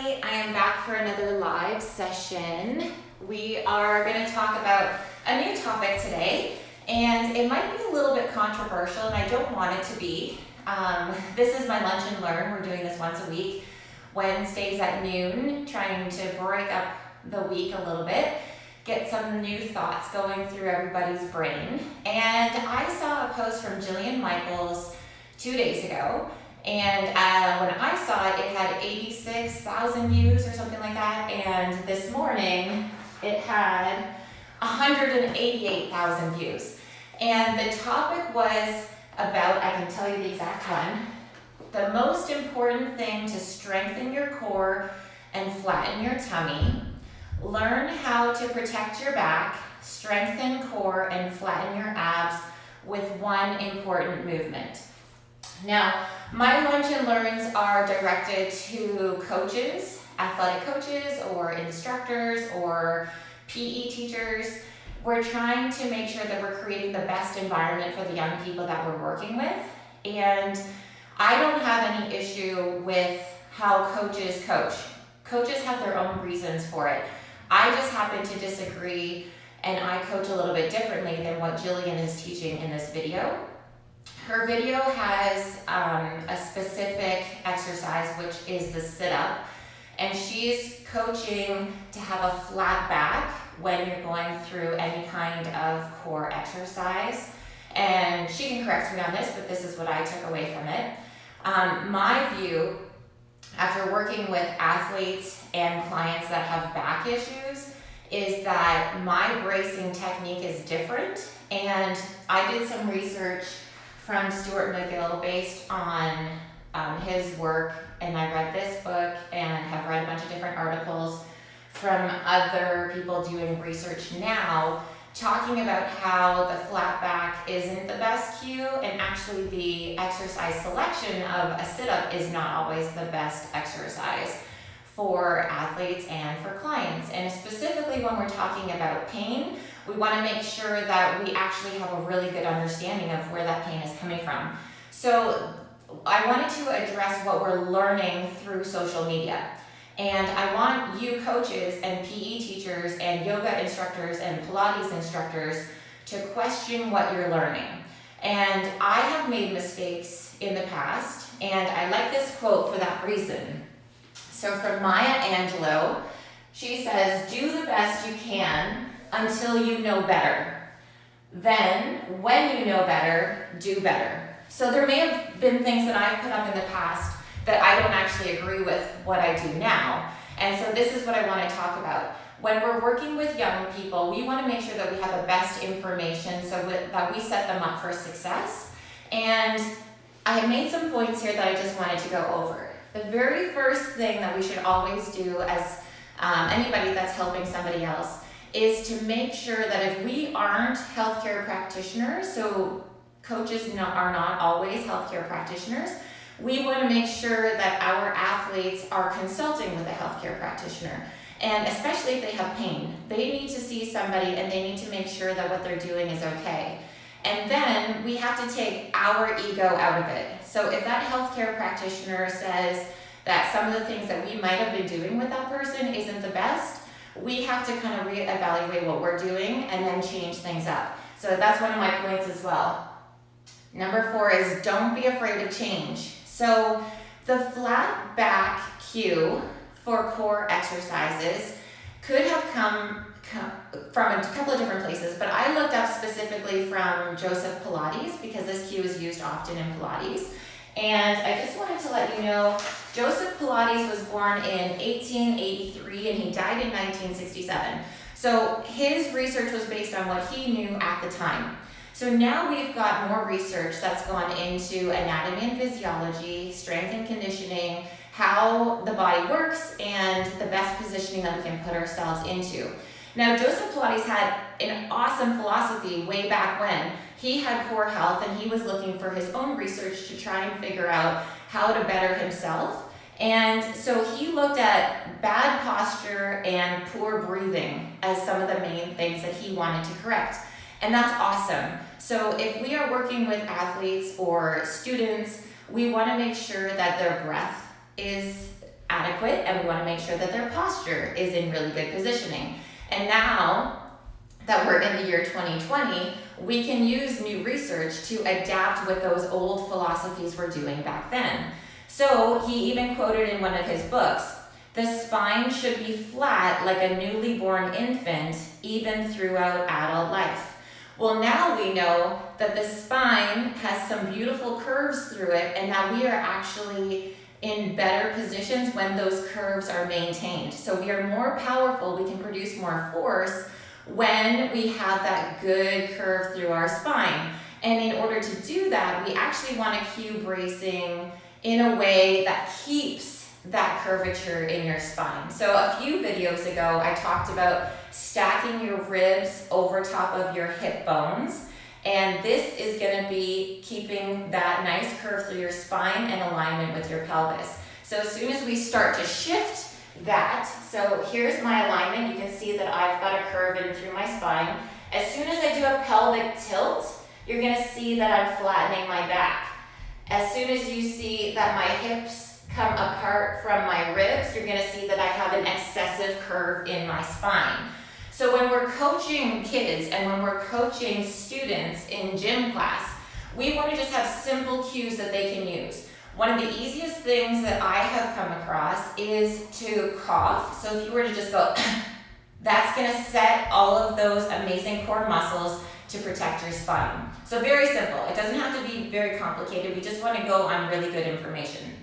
I am back for another live session. We are going to talk about a new topic today, and it might be a little bit controversial, and I don't want it to be. This is my Lunch and Learn. We're doing this once a week, Wednesdays at noon, trying to break up the week a little bit, get some new thoughts going through everybody's brain. And I saw a post from Jillian Michaels 2 days ago. And when I saw it, it had 86,000 views or something like that. And this morning, it had 188,000 views. And the topic was about, I can tell you the exact one, the most important thing to strengthen your core and flatten your tummy. Learn how to protect your back, strengthen core, and flatten your abs with one important movement. Now, my Lunch and Learns are directed to coaches, athletic coaches, or instructors, or PE teachers. We're trying to make sure that we're creating the best environment for the young people that we're working with. And I don't have any issue with how coaches coach. Coaches have their own reasons for it. I just happen to disagree, and I coach a little bit differently than what Jillian is teaching in this video. Her video has a specific exercise, which is the sit-up, and she's coaching to have a flat back when you're going through any kind of core exercise. And she can correct me on this, but this is what I took away from it. My view, after working with athletes and clients that have back issues, is that my bracing technique is different. And I did some research from Stuart McGill based on his work, and I read this book and have read a bunch of different articles from other people doing research now, talking about how the flat back isn't the best cue, and actually the exercise selection of a sit-up is not always the best exercise for athletes and for clients. And specifically when we're talking about pain, we want to make sure that we actually have a really good understanding of where that pain is coming from. So I wanted to address what we're learning through social media. And I want you coaches and PE teachers and yoga instructors and Pilates instructors to question what you're learning. And I have made mistakes in the past, and I like this quote for that reason. So from Maya Angelou, she says, "Do the best you can until you know better. Then, when you know better, do better." So there may have been things that I've put up in the past that I don't actually agree with what I do now. And so this is what I want to talk about. When we're working with young people, we want to make sure that we have the best information so that we set them up for success. And I have made some points here that I just wanted to go over. The very first thing that we should always do as anybody that's helping somebody else is to make sure that if we aren't healthcare practitioners, so coaches are not always healthcare practitioners, we want to make sure that our athletes are consulting with a healthcare practitioner. And especially if they have pain, they need to see somebody and they need to make sure that what they're doing is okay. And then we have to take our ego out of it. So if that healthcare practitioner says that some of the things that we might have been doing with that person isn't the best, we have to kind of reevaluate what we're doing and then change things up. So that's one of my points as well. Number 4 is don't be afraid of change. So the flat back cue for core exercises could have come from a couple of different places, but I looked up specifically from Joseph Pilates because this cue is used often in Pilates. And I just wanted to let you know, Joseph Pilates was born in 1883 and he died in 1967. So his research was based on what he knew at the time. So now we've got more research that's gone into anatomy and physiology, strength and conditioning, how the body works, and the best positioning that we can put ourselves into. Now, Joseph Pilates had an awesome philosophy way back when. He had poor health and he was looking for his own research to try and figure out how to better himself. And so he looked at bad posture and poor breathing as some of the main things that he wanted to correct. And that's awesome. So if we are working with athletes or students, we want to make sure that their breath is adequate, and we want to make sure that their posture is in really good positioning. And now that we're in the year 2020, we can use new research to adapt what those old philosophies were doing back then. So he even quoted in one of his books, "The spine should be flat like a newly born infant, even throughout adult life." Well, now we know that the spine has some beautiful curves through it, and that we are actually in better positions when those curves are maintained. So we are more powerful, we can produce more force when we have that good curve through our spine. And in order to do that, we actually want to cue bracing in a way that keeps that curvature in your spine. So a few videos ago, I talked about stacking your ribs over top of your hip bones. And this is going to be keeping that nice curve through your spine and alignment with your pelvis. So as soon as we start to shift that, so here's my alignment. You can see that I've got a curve in through my spine. As soon as I do a pelvic tilt, you're going to see that I'm flattening my back. As soon as you see that my hips come apart from my ribs, you're going to see that I have an excessive curve in my spine. So when we're coaching kids and when we're coaching students in gym class, we want to just have simple cues that they can use. One of the easiest things that I have come across is to cough. So if you were to just go, that's going to set all of those amazing core muscles to protect your spine. So very simple. It doesn't have to be very complicated. We just want to go on really good information.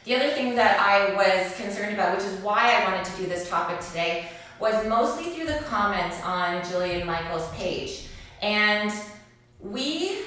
The other thing that I was concerned about, which is why I wanted to do this topic today, was mostly through the comments on Jillian Michaels' page. And we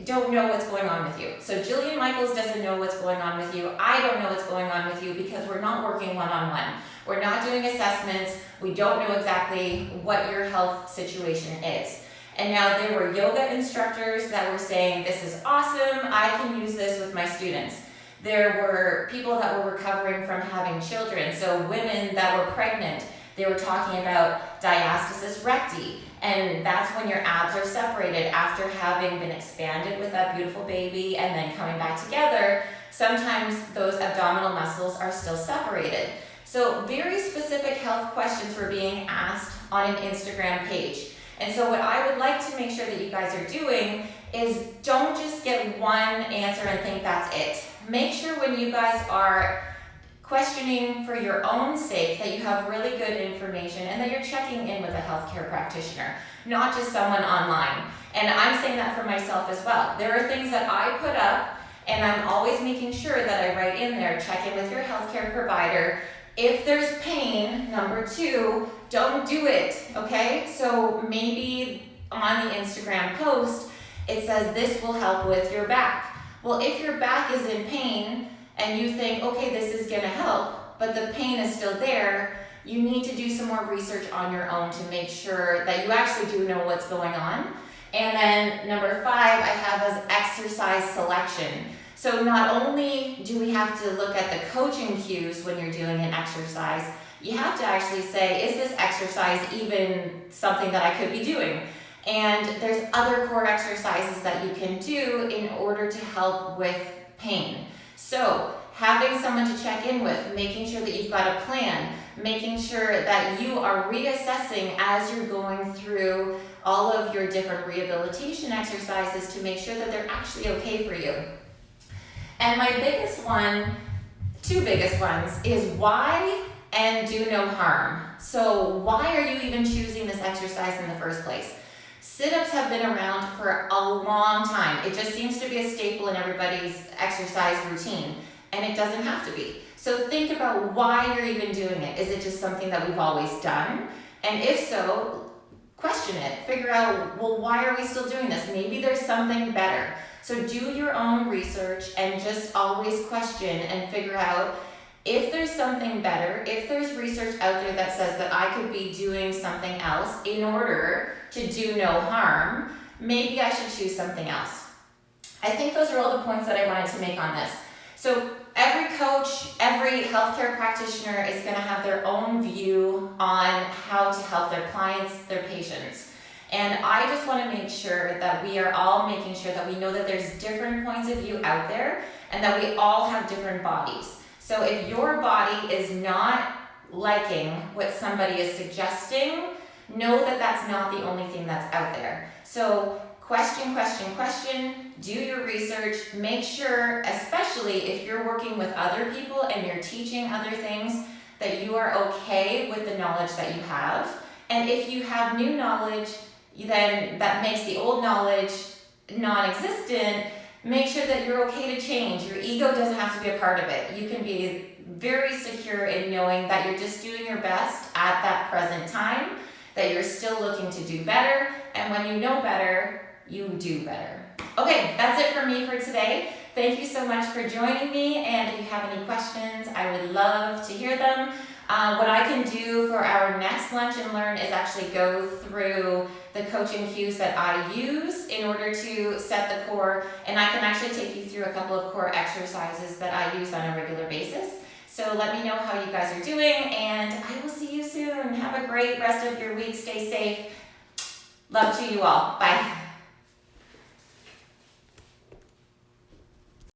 don't know what's going on with you. So Jillian Michaels doesn't know what's going on with you. I don't know what's going on with you because we're not working one-on-one. We're not doing assessments. We don't know exactly what your health situation is. And now there were yoga instructors that were saying, this is awesome, I can use this with my students. There were people that were recovering from having children, so women that were pregnant. They were talking about diastasis recti, and that's when your abs are separated after having been expanded with that beautiful baby and then coming back together. Sometimes those abdominal muscles are still separated. So very specific health questions were being asked on an Instagram page. And so what I would like to make sure that you guys are doing is don't just get one answer and think that's it. Make sure when you guys are questioning for your own sake that you have really good information and that you're checking in with a healthcare practitioner, not just someone online. And I'm saying that for myself as well. There are things that I put up and I'm always making sure that I write in there, check in with your healthcare provider. If there's pain, number 2, don't do it, okay? So maybe on the Instagram post, it says this will help with your back. Well, if your back is in pain and you think, okay, this is gonna help, but the pain is still there, you need to do some more research on your own to make sure that you actually do know what's going on. And then number 5, I have as exercise selection. So not only do we have to look at the coaching cues when you're doing an exercise, you have to actually say, is this exercise even something that I could be doing? And there's other core exercises that you can do in order to help with pain. So having someone to check in with, making sure that you've got a plan, making sure that you are reassessing as you're going through all of your different rehabilitation exercises to make sure that they're actually okay for you. And my biggest one, 2 biggest ones, is why and do no harm. So why are you even choosing this exercise in the first place? Sit-ups have been around for a long time. It just seems to be a staple in everybody's exercise routine, and it doesn't have to be. So think about why you're even doing it. Is it just something that we've always done? And if so, question it. Figure out, well, why are we still doing this? Maybe there's something better. So do your own research and just always question and figure out if there's something better, if there's research out there that says that I could be doing something else in order to do no harm, maybe I should choose something else. I think those are all the points that I wanted to make on this. So every coach, every healthcare practitioner is going to have their own view on how to help their clients, their patients. And I just want to make sure that we are all making sure that we know that there's different points of view out there and that we all have different bodies. So if your body is not liking what somebody is suggesting, know that that's not the only thing that's out there. So question, do your research, make sure, especially if you're working with other people and you're teaching other things, that you are okay with the knowledge that you have. And if you have new knowledge, then that makes the old knowledge non-existent, make sure that you're okay to change. Your ego doesn't have to be a part of it. You can be very secure in knowing that you're just doing your best at that present time, that you're still looking to do better, and when you know better, you do better. Okay, that's it for me for today. Thank you so much for joining me, and if you have any questions, I would love to hear them. What I can do for our next Lunch and Learn is actually go through the coaching cues that I use in order to set the core, and I can actually take you through a couple of core exercises that I use on a regular basis. So let me know how you guys are doing, and I will see you soon. Have a great rest of your week. Stay safe. Love to you all. Bye.